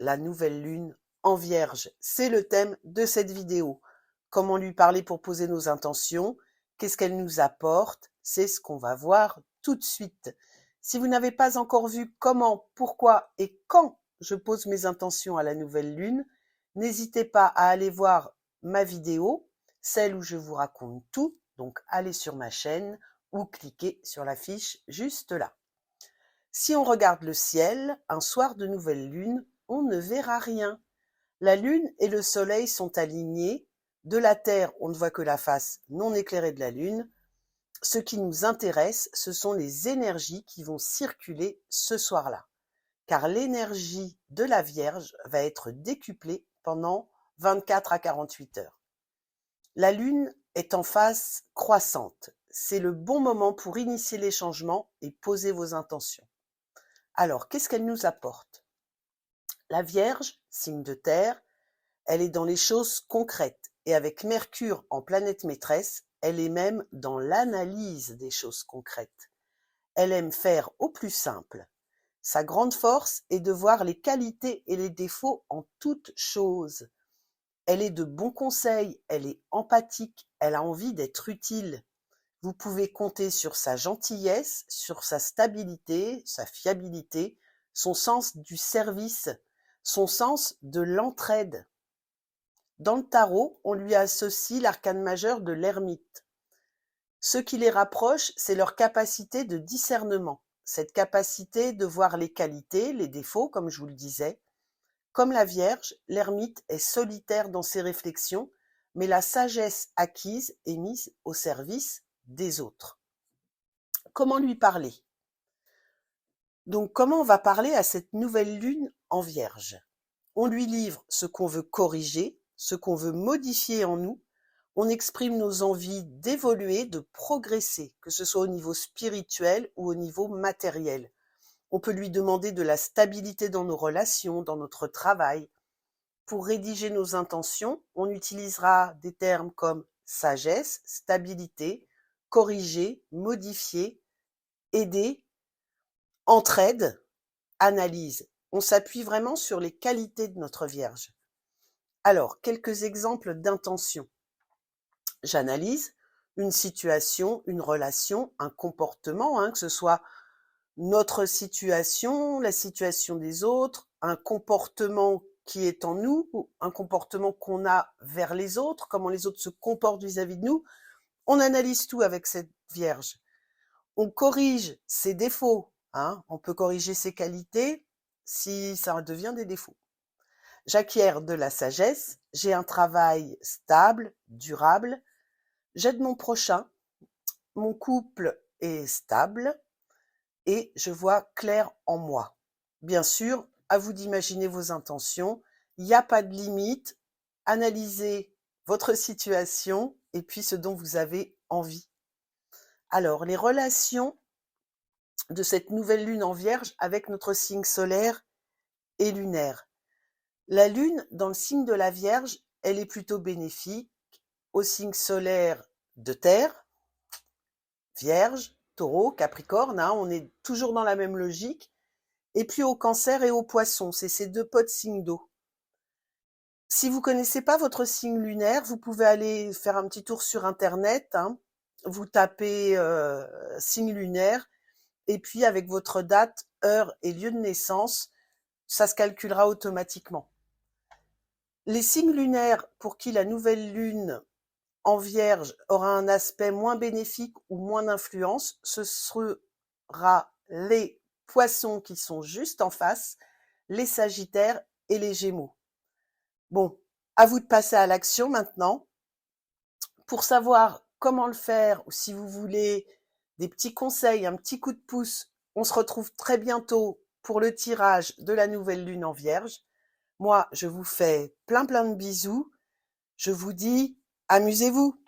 la nouvelle lune en Vierge? C'est le thème de cette vidéo. Comment lui parler pour poser nos intentions? Qu'est-ce qu'elle nous apporte? C'est ce qu'on va voir tout de suite. Si vous n'avez pas encore vu comment, pourquoi et quand je pose mes intentions à la nouvelle lune, n'hésitez pas à aller voir ma vidéo, celle où je vous raconte tout. Donc allez sur ma chaîne ou cliquez sur la fiche juste là. Si on regarde le ciel, un soir de nouvelle lune, on ne verra rien. La lune et le soleil sont alignés. De la Terre, on ne voit que la face non éclairée de la lune. Ce qui nous intéresse, ce sont les énergies qui vont circuler ce soir-là. Car l'énergie de la Vierge va être décuplée pendant 24 à 48 heures. La lune est en phase croissante. C'est le bon moment pour initier les changements et poser vos intentions. Alors, qu'est-ce qu'elle nous apporte? La Vierge, signe de terre, elle est dans les choses concrètes et avec Mercure en planète maîtresse, elle est même dans l'analyse des choses concrètes. Elle aime faire au plus simple. Sa grande force est de voir les qualités et les défauts en toutes choses. Elle est de bons conseils, elle est empathique, elle a envie d'être utile. Vous pouvez compter sur sa gentillesse, sur sa stabilité, sa fiabilité, son sens du service, son sens de l'entraide. Dans le tarot, on lui associe l'arcane majeur de l'ermite. Ce qui les rapproche, c'est leur capacité de discernement, cette capacité de voir les qualités, les défauts, comme je vous le disais. Comme la Vierge, l'ermite est solitaire dans ses réflexions, mais la sagesse acquise est mise au service des autres. Comment lui parler? Donc, comment on va parler à cette nouvelle lune en Vierge? On lui livre ce qu'on veut corriger, ce qu'on veut modifier en nous. On exprime nos envies d'évoluer, de progresser, que ce soit au niveau spirituel ou au niveau matériel. On peut lui demander de la stabilité dans nos relations, dans notre travail. Pour rédiger nos intentions, on utilisera des termes comme sagesse, stabilité, corriger, modifier, aider, entraide, analyse. On s'appuie vraiment sur les qualités de notre Vierge. Alors, quelques exemples d'intention. J'analyse une situation, une relation, un comportement, que ce soit notre situation, la situation des autres, un comportement qui est en nous, ou un comportement qu'on a vers les autres, comment les autres se comportent vis-à-vis de nous. On analyse tout avec cette Vierge. On corrige ses défauts, on peut corriger ses qualités si ça devient des défauts. J'acquiers de la sagesse, j'ai un travail stable, durable, j'aide mon prochain, mon couple est stable et je vois clair en moi. Bien sûr, à vous d'imaginer vos intentions, il n'y a pas de limite, analysez votre situation et puis ce dont vous avez envie. Alors, les relations de cette nouvelle lune en Vierge avec notre signe solaire et lunaire. La lune, dans le signe de la Vierge, elle est plutôt bénéfique au signe solaire de terre, Vierge, Taureau, Capricorne, on est toujours dans la même logique, et puis au Cancer et au Poisson, c'est ces deux potes signes d'eau. Si vous connaissez pas votre signe lunaire, vous pouvez aller faire un petit tour sur Internet, vous tapez signe lunaire, et puis avec votre date, heure et lieu de naissance, ça se calculera automatiquement. Les signes lunaires pour qui la nouvelle lune en Vierge aura un aspect moins bénéfique ou moins d'influence, ce sera les Poissons qui sont juste en face, les Sagittaires et les Gémeaux. Bon, à vous de passer à l'action maintenant. Pour savoir comment le faire, ou si vous voulez des petits conseils, un petit coup de pouce, on se retrouve très bientôt pour le tirage de la nouvelle lune en Vierge. Moi, je vous fais plein de bisous. Je vous dis, amusez-vous!